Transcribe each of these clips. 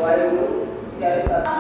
वायु क्या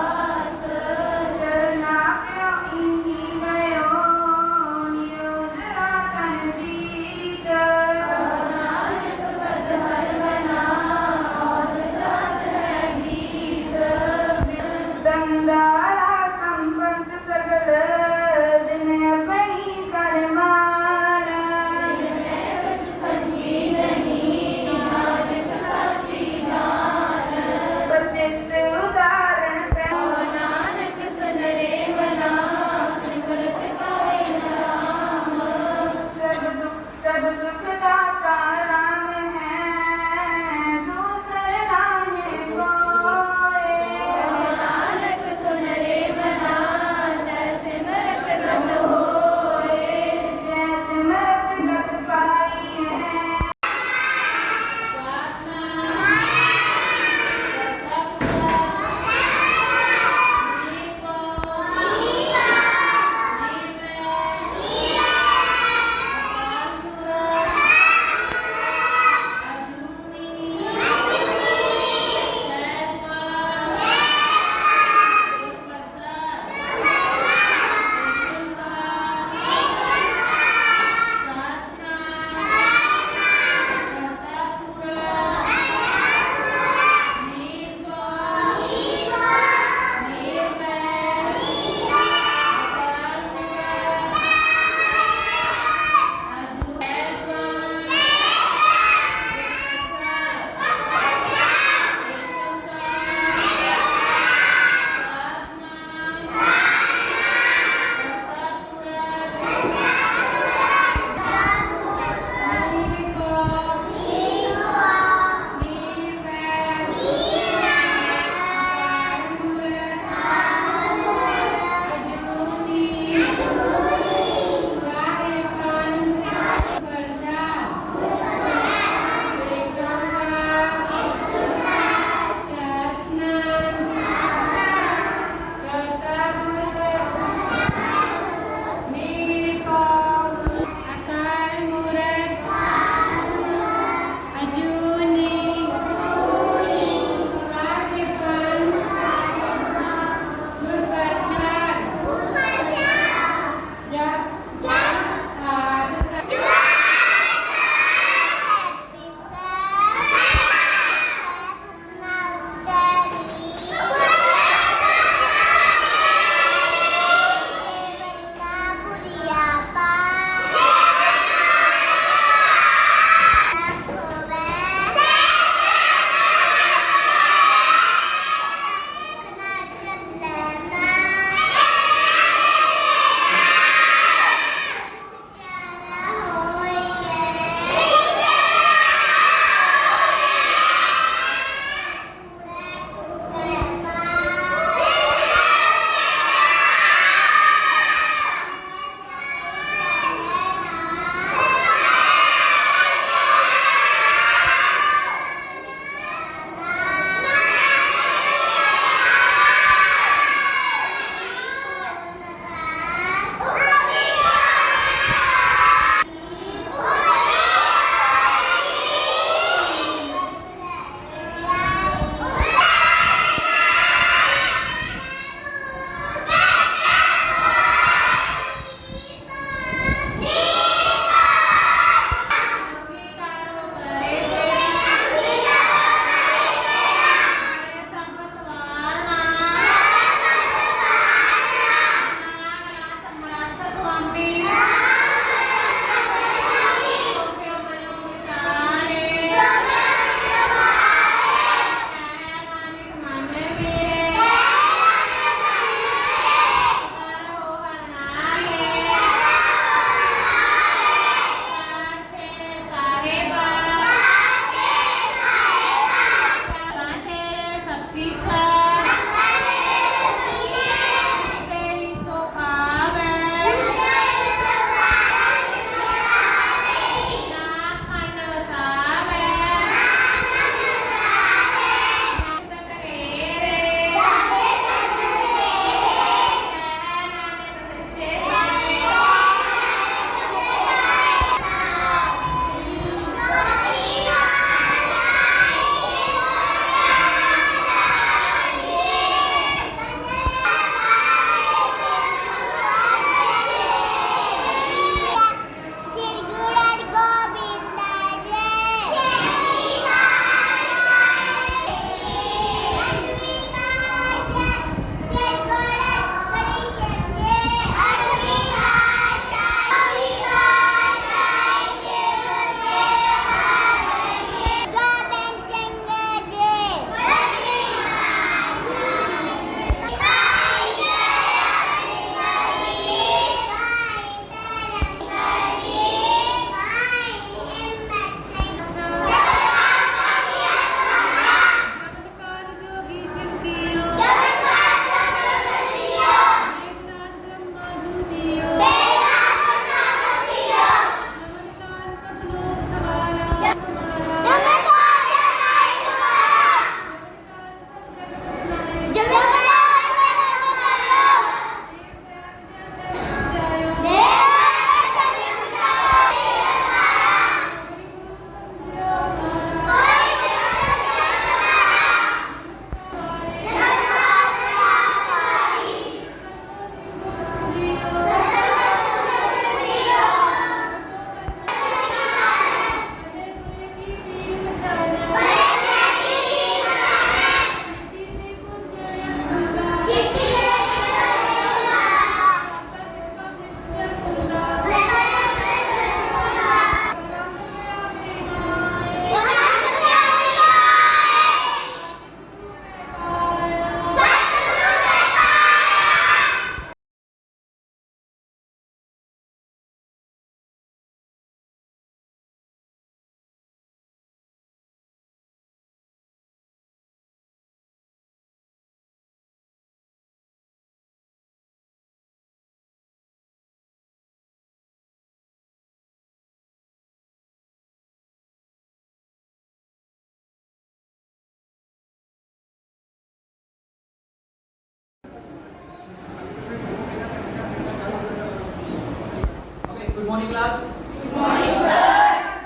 morning class. Good morning, sir.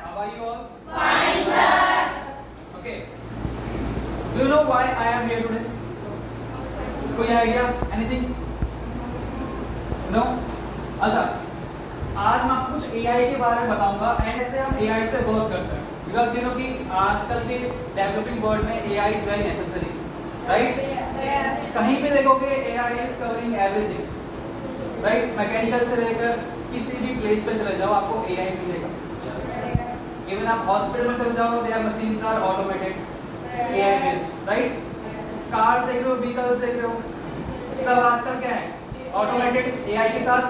How are you all? Fine, sir. Okay. Do you know why I am here today? कोई idea? Anything? No? अच्छा, आज मैं आपको कुछ AI के बारे में बताऊंगा एंड ऐसे हम AI से वर्क करते हैं बिकॉज यू नो कि आजकल के डेवलपिंग वर्ल्ड में AI is very necessary, right? कहीं भी देखोगे AI is covering everything, right? Mechanical से लेकर किसी भी प्लेस पे चले जाओ आपको AI मिलेगा। इवन आप हॉस्पिटल में चले जाओ there machines are automated, AI based, right? Cars देख रहे हो, व्हीकल्स देख रहे हो, सब आजकल क्या है? ऑटोमेटेड AI के साथ,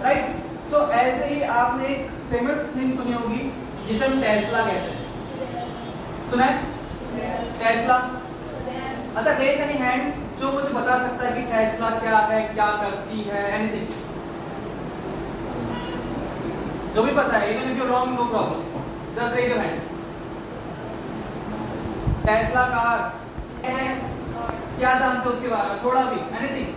राइट? सो ऐसे ही आपने एक फेमस थिंग सुनी होगी जिसे हम टेस्ला कहते हैं। सुना है टेस्ला? अच्छा, रेज एनी हैंड जो मुझे बता सकता है कि टेस्ला क्या है, क्या करती है, एनीथिंग जो भी पता है, even if you wrong no problem, just raise your hand. Tesla car क्या जानते हो उसके बारे में थोड़ा भी? एनीथिंग?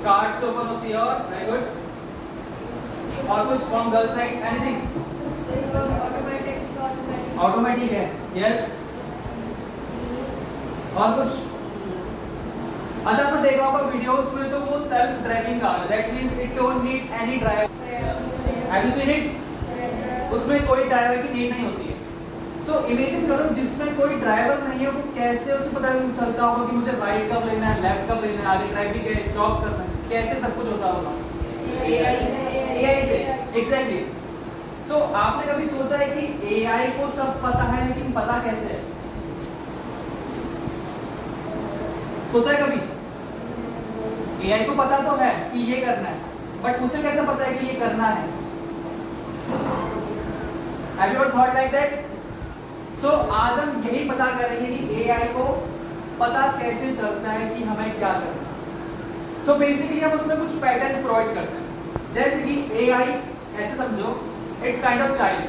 कार्ड से ओपन होती है और वेरी गुड। और कुछ from girl side? Anything? Automatic है, यस। और कुछ? अच्छा, आपने देखा होगा वीडियोस में तो वो self driving car, that means it don't need any driver. Have you seen it? उसमें कोई ड्राइवर की नीड नहीं होती है। सो इमेजिन करो जिसमें कोई ड्राइवर नहीं है, वो कैसे उसे पता चलता होगा कि मुझे राइट कब लेना है, लेफ्ट कब लेना है, आगे ड्राइविंग है, स्टॉप करना है, कैसे सब कुछ होता होगा? AI से, एग्जैक्टली। सो आपने कभी सोचा है कि AI को सब पता है लेकिन पता कैसे है? सोचा है कभी? AI को पता तो है कि ये करना है, बट उसे कैसे पता है कि ये करना है? Have you ever thought like that? So आज हम यही पता करेंगे कि AI को पता कैसे चलता है कि हमें क्या करना है। So basically हम उसमें कुछ पैटर्न्स प्रोवाइड करते हैं, जैसे कि AI ऐसे समझो, इट्स काइंड ऑफ चाइल्ड।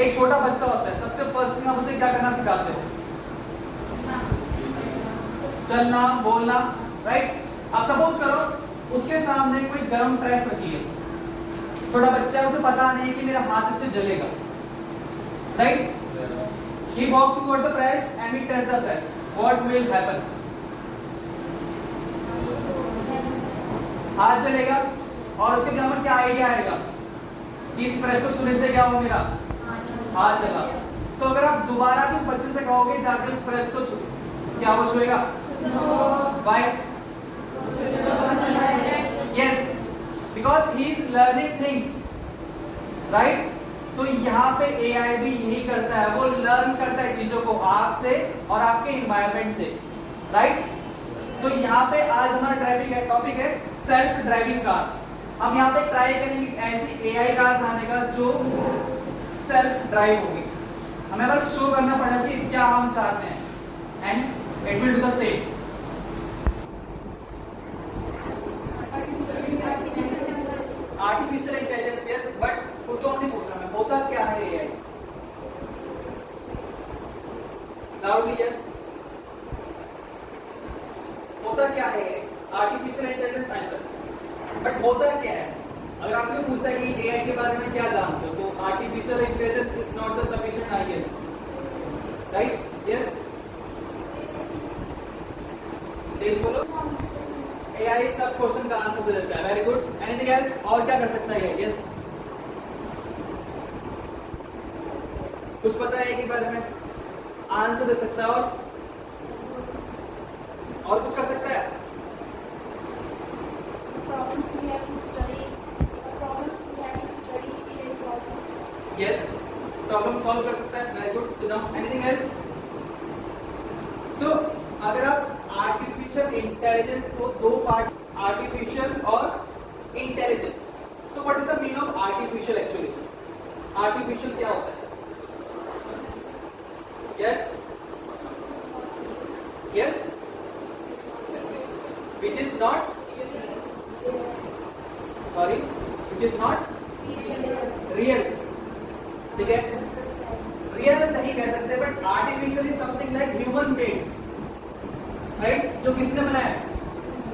एक छोटा बच्चा होता है, सबसे फर्स्ट थिंग आप उसे क्या करना सिखाते हो? चलना, बोलना, राइट? आप सपोज करो उसके सामने कोई गर्म प्रेस रखी है, छोटा बच्चा है, उसे पता नहीं कि मेरा हाथ इससे जलेगा, right? He walk toward the press and he touch the press. What will happen? हाथ जलेगा और उसके दिमाग में क्या आइडिया आएगा कि इस प्रेस को छूने से क्या हो, मेरा हाथ जला। सो अगर आप दोबारा उस बच्चे से कहोगे जाके उस प्रेस को छू, क्या वो छुएगा? Why? Yes, because he is learning things, right? So यहाँ पे AI भी यही करता है, वो लर्न करता है चीजों को आपसे और आपके एनवायरनमेंट से, राइट? सो यहाँ पे आज हमारा ड्राइविंग है, टॉपिक है सेल्फ ड्राइविंग कार। हम यहाँ पे ट्राई करेंगे ऐसी AI कार बनाने का जो सेल्फ ड्राइव होगी। हमें बस शो करना पड़ेगा कि क्या हम चाहते हैं and it will do the same. Artificial intelligence, yes, but खुद को नहीं पूछ रहा मैं, होता क्या है AI? लाउडली यस, होता क्या है आर्टिफिशियल इंटेलिजेंस? आंसर, बट होता क्या है? अगर आपसे कोई पूछता है कि AI के बारे में क्या जानते हो, तो artificial intelligence is not the sufficient idea, right? Yes, तेज बोलो। AI सब क्वेश्चन का आंसर दे देता है, वेरी गुड। Anything else? और क्या कर सकता है? यस, कुछ पता है कि बारे में? आंसर दे सकता है और कुछ कर सकता है? यस, प्रॉब्लम सॉल्व कर सकता है, very good. So now anything else? So अगर आप आर्टिफिशियल इंटेलिजेंस को दो पार्ट, आर्टिफिशियल और intelligence, so what is the meaning of artificial actually? Artificial क्या होता है? Yes? Yes? Which is not? Sorry? Which is not? Real. ठीक है? Real नहीं कह सकते, but artificial is something like human made, right? जो किसने बनाया?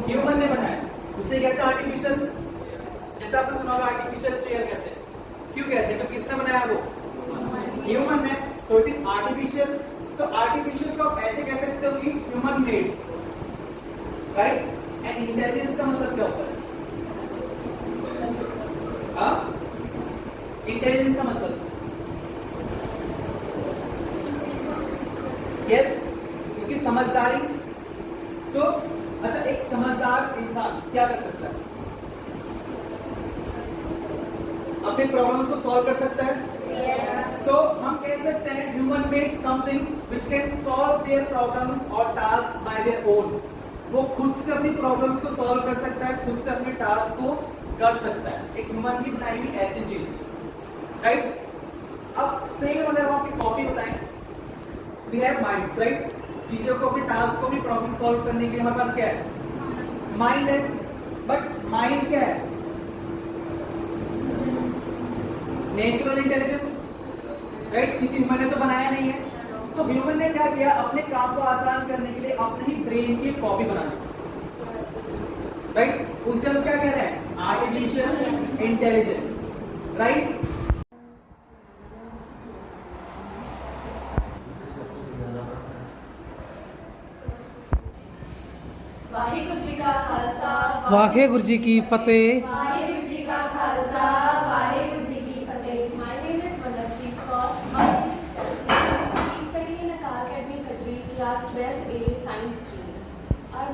ह्यूमन ने बनाया, उसे कहते हैं आर्टिफिशियल। जैसे आपने सुना होगा आर्टिफिशियल चेयर कहते हैं, क्यों कहते हैं? क्योंकि किसने बनाया वो? ह्यूमन ने। So it is artificial. So artificial को आप ऐसे कह सकते हो कि human made, right? And intelligence का मतलब क्या होता है? हाँ, इंटेलिजेंस का मतलब यस, उसकी समझदारी। सो अच्छा, एक समझदार इंसान क्या कर सकता है? अपने प्रॉब्लम्स को सॉल्व कर सकता है। सो हम कह सकते हैं human made something which can solve their problems और टास्क बाय देयर ओन। वो खुद से अपनी प्रॉब्लम्स को सॉल्व कर सकता है, खुद से अपने टास्क को कर सकता है। एक ह्यूमन की बनाई हुई ऐसी चीज, राइट? अब सेम अगर हम अपनी कॉपी बताएं, वी हैव माइंड्स, राइट? चीजों को, अपने टास्क को, अपनी प्रॉब्लम सॉल्व करने के लिए हमारे पास क्या है? माइंड है। बट माइंड क्या है? Natural intelligence, right? किसी ह्यूमन ने तो बनाया नहीं है। सो ह्यूमन ने क्या किया? अपने काम को आसान करने के लिए अपने ही ब्रेन की कॉपी बना दी, राइट? उसे हम क्या कह रहे हैं? Artificial intelligence, right? Waheguru ji का खालसा, वाहेगुरु जी की फतेह। वाहिगुरु जी का खालसा, वाहिगुरु जी की फतेह। My name is Manavdeep Kaur. My studying in Akal Academy, Kajri, class 12A, science stream.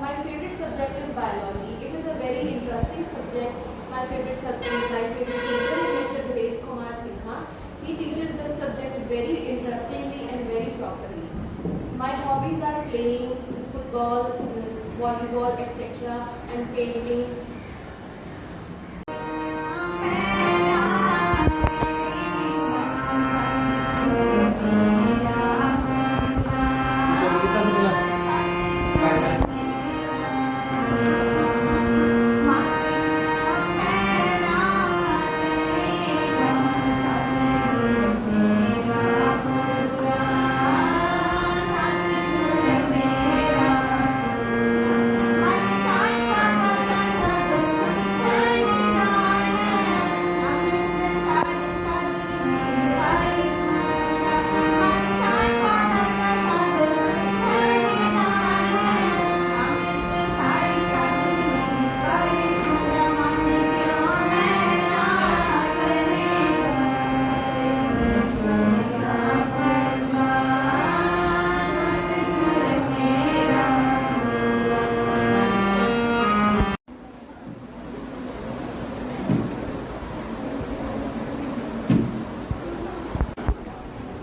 My favorite subject is biology. It is a very interesting subject. My favorite teacher is Mr. Grace Kumar Sinha. He teaches this subject very interestingly and very properly. My hobbies are playing football, volleyball, etc., and painting.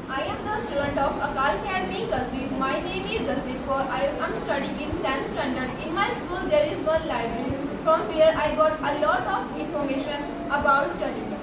I am the student of Akal Academy, Kasri. My name is Jaspreet Kaur. I am studying in 10th standard. In my school, there is one library from where I got a lot of information about studying.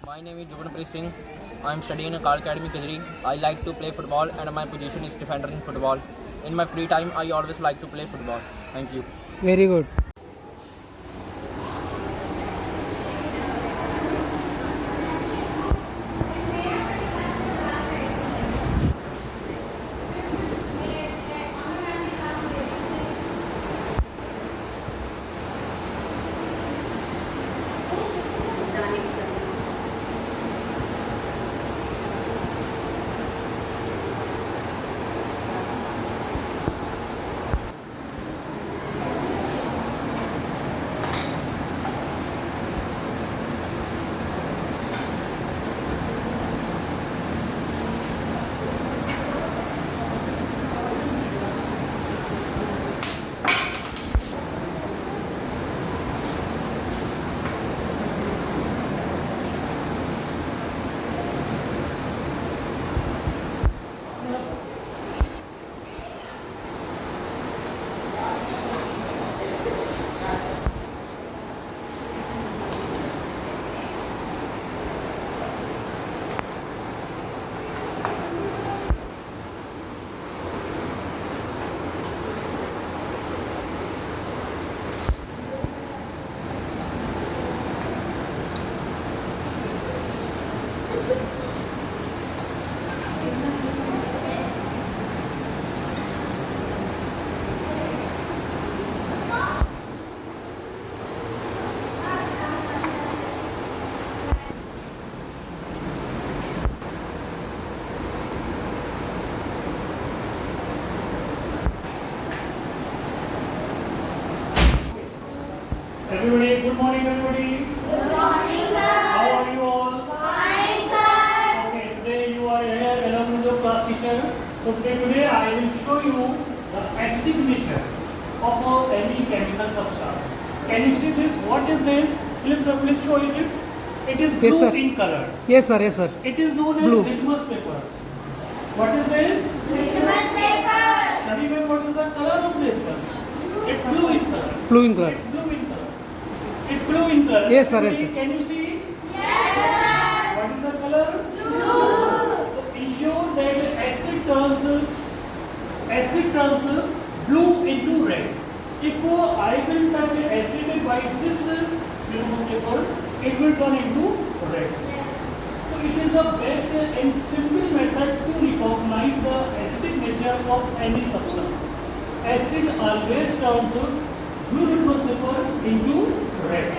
My name is Juganpreet Singh. I am studying in Akal Academy, Kajri. I like to play football and my position is defender in football. In my free time, I always like to play football. Thank you. Very good. Everybody, good morning everybody. Good morning, sir. How are you all? Fine, sir. Okay, today you are here along with your class teacher. So today I will show you the acidic nature of any chemical substance. Can you see this? What is this? Please show it. It is blue Yes, sir. in color. Yes, sir. Yes, sir. It is known Blue. as litmus paper. What is this? Litmus paper. Study ma'am, what is the color of this one? It's blue in color. Blue in color. It's blue in color. It's blue in color. Yes, sir. Yes, Everybody, sir. can you see? Yes, sir. What is the color? Blue. So ensure that acid turns blue into red. If I will touch acid by this litmus paper, it will turn into red. So it is the best and simple method to recognize the acidic nature of any substance. Acid always turns blue litmus paper into red.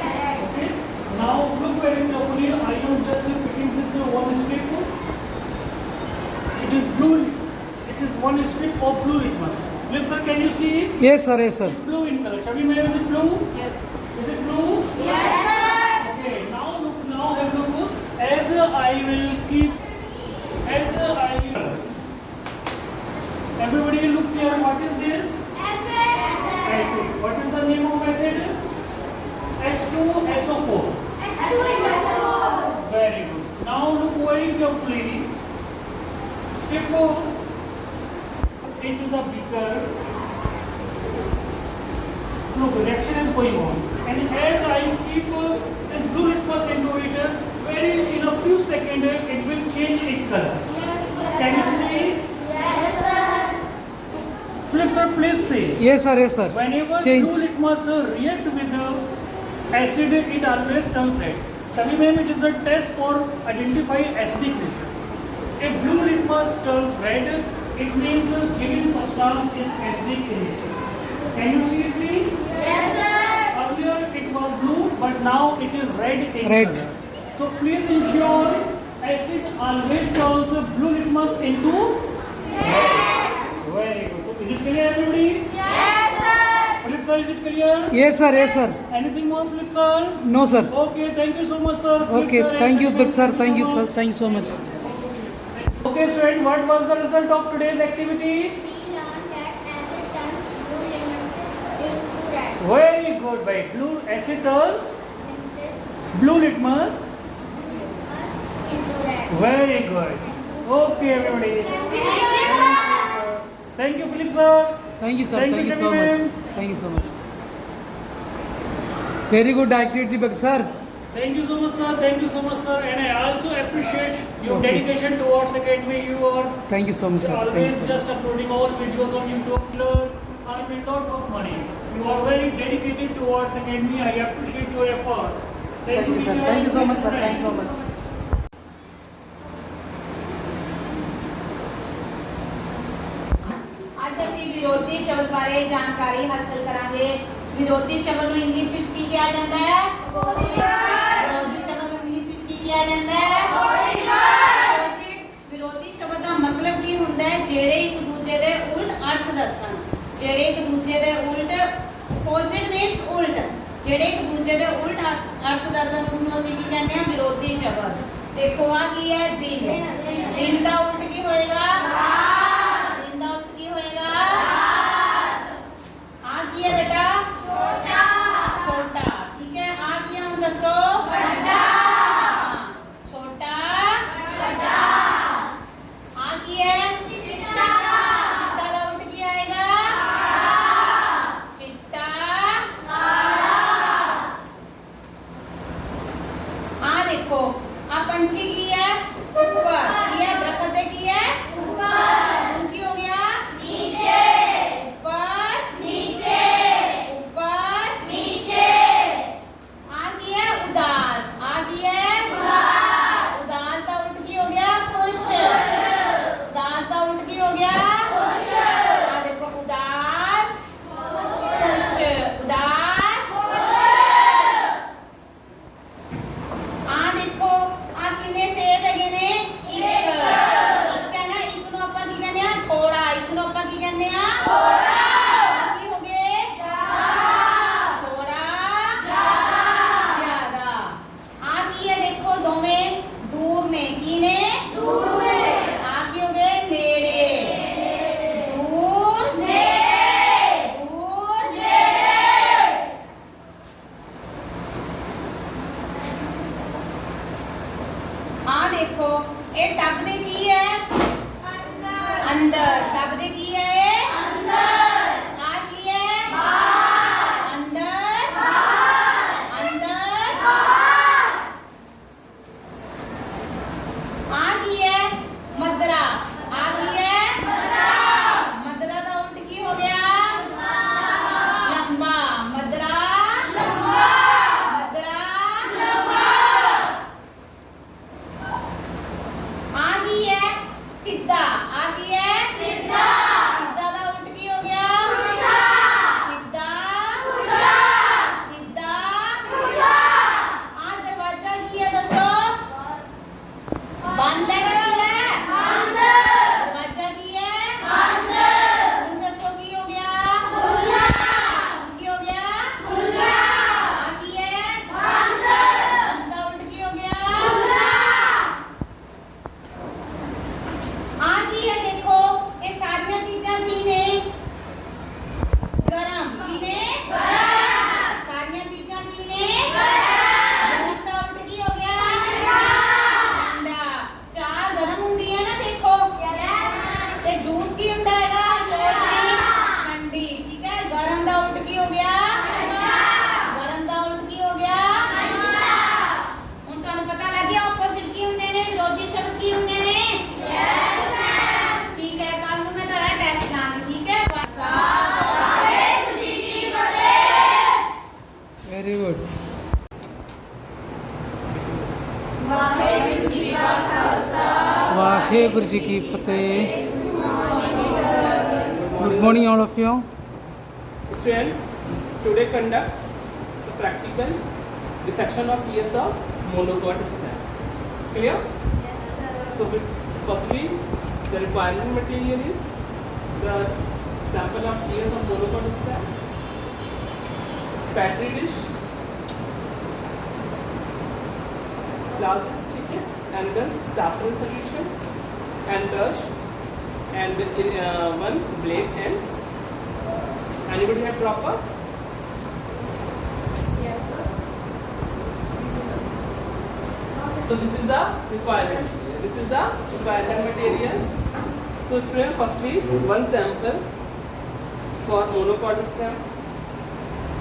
Okay. Now look very carefully. I am just picking this one strip. It is blue. It is one strip of blue litmus. Flip sir, can you see it? Yes, sir. Yes, sir. It's blue in color. Shabi ma'am, is it blue? Yes. Is it blue? Yes, sir. Okay. Now look. Now have a look. As I will keep. As I will. Everybody look here. What is this? Acid. What is the name of acid? H2SO4. Very good. Now look very carefully. If into the beaker, look, reaction is going on, and as I keep this blue litmus into it, very in a few seconds it will change its color. Can you see? Yes, sir. Flip sir, please see. Yes, sir. Yes, sir. Whenever Change. blue litmus react with acid, it always turns red. Shabi ma'am, it is a test for identifying acidic nature. If blue litmus turns red, it means given substance is acidic in nature. Can you see? Yes, sir. Earlier it was blue, but now it is red in Red. color. So please ensure acid always turns blue litmus into red. Very good. So is it clear, everybody? Yes, sir. Flip sir, is it clear? Yes, sir. Yes, sir. Anything more, Flip sir? No, sir. Okay, thank you so much, sir. Flip Okay. sir, Thank you, Ashwin, big sir. Thank you, so sir. much. Thank you so much. Okay, student, what was the result of today's activity? We learned that acid turns blue into red. Very good, by blue acid turns blue litmus. Into red. Very good. Okay, everybody. Thank you, sir. Thank you, Philip sir. Thank you, sir. Thank Thank you, you so Shabi much. ma'am. Thank you so much. Very good activity, big sir. Thank you so much, sir. Thank you so much, sir. And I also appreciate your Okay. dedication towards academy. You are Thank you so much, sir. Thank you always so much. just uploading all videos on YouTube. Learn, earn a lot of money. You are very dedicated towards academy. I appreciate your efforts. Thank you, sir. Thank you so much, sir. Thank you so much. ਅੱਜ ਅਸੀਂ ਵਿਰੋਧੀ ਸ਼ਬਦ ਬਾਰੇ ਜਾਣਕਾਰੀ ਹਾਸਲ ਕਰਾਂਗੇ। ਵਿਰੋਧੀ ਸ਼ਬਦ ਨੂੰ ਇੰਗਲਿਸ਼ ਵਿੱਚ ਕੀ ਕਿਹਾ ਜਾਂਦਾ ਹੈ? ਵਿਰੋਧੀ ਸ਼ਬਦ ਨੂੰ ਇੰਗਲਿਸ਼ ਵਿੱਚ ਕੀ ਕਿਹਾ ਜਾਂਦਾ ਹੈ? Opposite। ਵਿਰੋਧੀ ਸ਼ਬਦ ਦਾ ਮਤਲਬ ਕੀ ਹੁੰਦਾ ਹੈ? ਜਿਹੜੇ ਇੱਕ ਦੂਜੇ ਦੇ ਉਲਟ ਅਰਥ ਦੱਸਣ। ਜਿਹੜੇ ਇੱਕ ਦੂਜੇ ਦੇ ਉਲਟ opposite means ਉਲਟ। ਜਿਹੜੇ ਇੱਕ ਦੂਜੇ ਦੇ ਉਲਟ ਅਰਥ ਦੱਸਣ ਉਸ ਨੂੰ ਅਸੀਂ ਕੀ ਕਹਿੰਦੇ ਹਾਂ? ਵਿਰੋਧੀ ਸ਼ਬਦ। ਦੇਖੋ ਆ ਕੀ ਹੈ? ਦਿਨ। ਦਿਨ ਦਾ ਉਲਟ ਕੀ ਹੋਏਗਾ? ਦਿਨ ਦਾ ਉਲਟ ਕੀ ਹੋਏਗਾ? ਆ ਕੀ ਹੈ ਬੇਟਾ? ਛੋਟਾ। ਠੀਕ ਹੈ। ਆ ਕੀ ਹੈ ਹੁਣ ਦੱਸੋ? ਛੋਟਾ। ਆ ਕੀ ਹੈ? ਚਿੱਟਾ ਦਾ ਉਲਟ ਕੀ ਆਏਗਾ? ਚਿੱਟਾ। ਆ ਦੇਖੋ ਆ ਪੰਛੀ ਕੀ ਹੈ? ਉੱਪਰ। ਕੀ ਹੈ? ਦਰਖਤ ਦੇ ਕੀ ਹੈ? ਇਹ ਟੱਬ ਦੇ ਕੀ ਹੈ ਅੰਦਰ ਟੱਬ ਦੇ ਕੀ ਹੈ ਇਹ ਅੰਦਰ ਆ ਕੀ ਹੈ ਬਾਹਰ ਅੰਦਰ ਬਾਹਰ ਅੰਦਰ ਬਾਹਰ ਆ ਕੀ ਹੈ ਮਦਰਾ ਆ ਕੀ ਹੈ ਮਦਰਾ ਦਾ ਉਲਟ ਕੀ ਹੋ ਗਿਆ ਲੰਬਾ ਮਦਰਾ ਮਦਰਾ ਆ ਕੀ ਹੈ ਸਿੱਧਾ ਆ ਕੀ ਹੈ ਸਿੱਧਾ ਸਿੱਧਾ ਦਾ ਉਲਟ ਕੀ ਹੋ ਗਿਆ ਸਿੱਧਾ ਸਿੱਧਾ ਆ ਦਰਵਾਜ਼ਾ ਕੀ ਹੈ ਦੱਸੋ ਬੰਦ ਹੈ ਕਿ ਖੁੱਲਾ ਹੈ ਦਰਵਾਜ਼ਾ ਕੀ ਹੈ ਹੁਣ ਦੱਸੋ ਕੀ ਹੋ ਗਿਆ ਕੀ ਹੋ ਗਿਆ ਆ ਕੀ ਹੈ ਬੰਦ ਦਾ ਉਲਟ ਕੀ ਹੋ ਗਿਆ ਆ ਕੀ ਹੈ ਦੇਖੋ ਇਹ ਸਾਰੀਆਂ ਚੀਜ਼ਾਂ ਕੀ ਨੇ ਗਰਮ ਕੀ ਨੇ ਸਾਰੀਆਂ ਚੀਜ਼ਾਂ ਕੀ ਨੇ ਗਰਮ ਦਾ ਉਲਟ ਕੀ ਹੋ ਗਿਆ ਠੰਡਾ ਚਾਹ ਗਰਮ ਹੁੰਦੀ ਹੈ ਨਾ ਦੇਖੋ ਤੇ ਜੂਸ ਕੀ ਹੁੰਦਾ ਹੈਗਾ ਕੋਲਡ ਡਰਿੰਕ ਠੰਡੀ ਠੀਕ ਹੈ ਗਰਮ ਦਾ ਉਲਟ ਕੀ ਹੋ ਗਿਆ ਗਰਮ ਦਾ ਉਲਟ ਕੀ ਹੋ ਗਿਆ ਹੁਣ ਤੁਹਾਨੂੰ ਪਤਾ ਲੱਗ ਗਿਆ ਆਪੋਜ਼ਿਟ ਕੀ ਹੁੰਦੇ ਨੇ ਵਿਰੋਧੀ ਸ਼ਬਦ ਕੀ ਹੁੰਦੇ ਨੇ ਠੀਕ ਹੈ ਕੱਲ ਨੂੰ ਮੈਂ ਤੁਹਾਡਾ ਟੈਸਟ ਲਾਂਗੀ ਠੀਕ ਹੈ वेरी गुड वाहेगुरु जी की फतेह good morning all of you Student, today conduct the practical dissection of ears of monocot stem. Clear? So, firstly, the requirement material is the sample of ears of monocot stem, petri dish, flour stick, and then saffron solution, and brush, and one blade and anybody have dropper? Yes, sir. So this is the requirement. This is the requirement material. So students, firstly, one sample for monocot stem.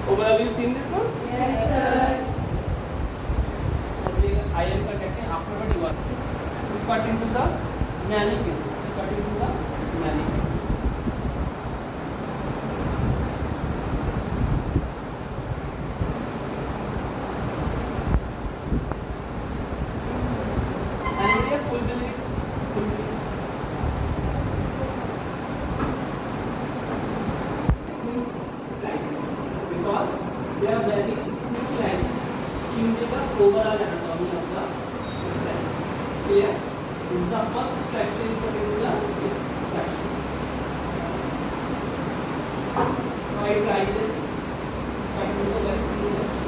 Overall, you seen this one? Yes, sir. Firstly, I am conducting. Afterward, you are cut into the many pieces. Cut into the many pieces. Anybody have full bill? Full bill. Because they are very two slices. Showing the overall anatomy of the stem. Clear? This is the first section in particular section. Now I try it. Cut into the very two sections.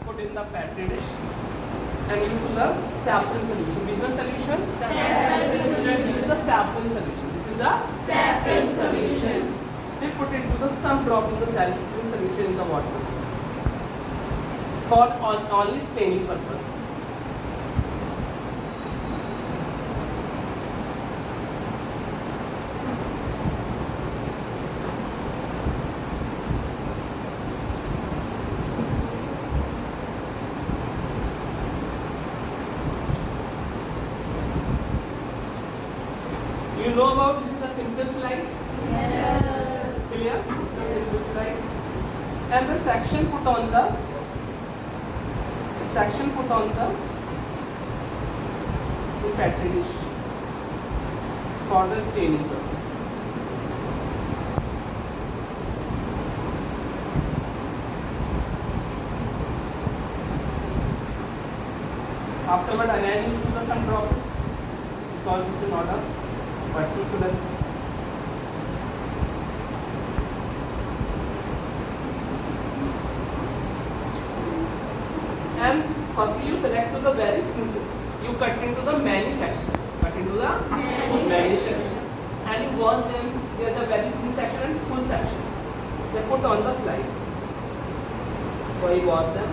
Put in the petri dish and use the saffron solution. Which one solution? This is the saffron solution. This is the Saffron solution. They put into the some drop in the saffron solution in the water for only staining purpose. You know about this is the simple slide? Clear? This is the simple slide. And the section put on the petri dish for the staining purpose. Afterward, anion used to the some drops because this is not a particular and firstly you select to the very thin you cut into the many section. Cut into the many section. And you wash them near the very thin section and full section. They put on the slide. So you wash them.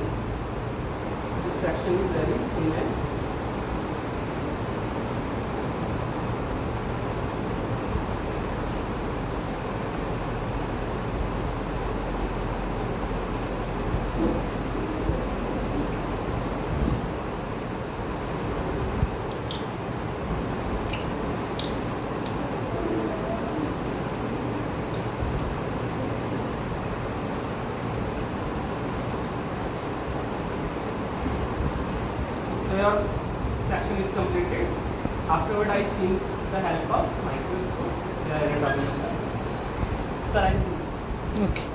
This section is very thin and your section is completed. Afterward, I see the help of microscope. Sir, I see. Okay.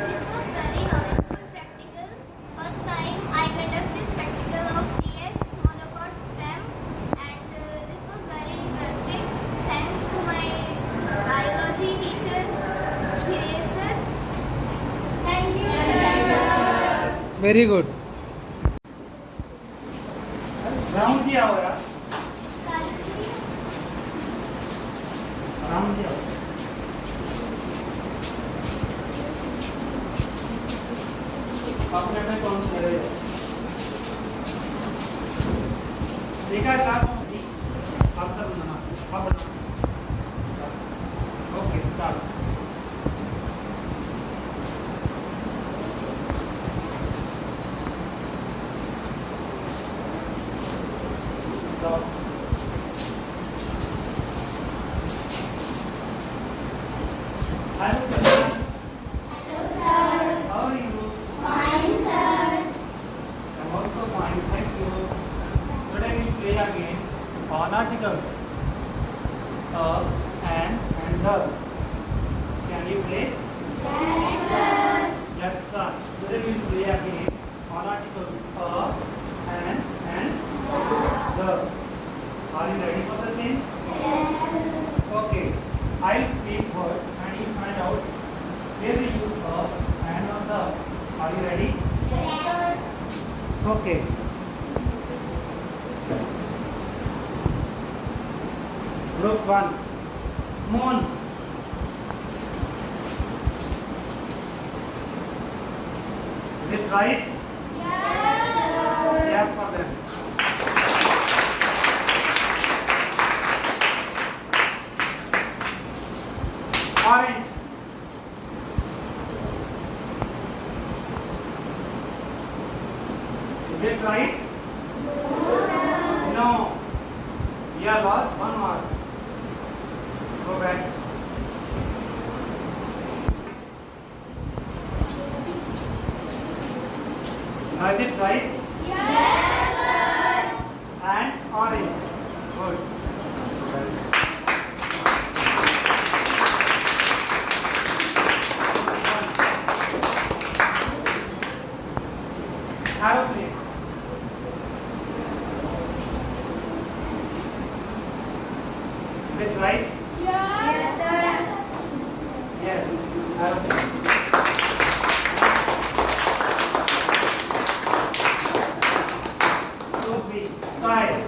This was very knowledgeable practical. First time I conduct this practical of TS monocot STEM, and this was very interesting. Thanks to my biology teacher, Shreyas sir. Thank you, sir. Very good. Ram ji आओ यार राम जी आओ अपने में कौन खड़े हो देखा था आप सब बनाना आप बनाना okay start Hello, sir. How are you? Fine, sir. I'm also fine, thank you. Today we play again on articles. And the. Can you play? Yes, sir. Let's start. Today we play again on articles and the. Are you ready for the same? Yes. Okay. I'll speak word and you find out where we use and on the. Are you ready? Yes. Okay. Group 1. Moon. Is it right? Yes. Yeah, for them. Orange. Is it right? No. You are lost 1 mark. Go back. Now is it right? Yes, sir. And orange. Good. Aeroplane. sky.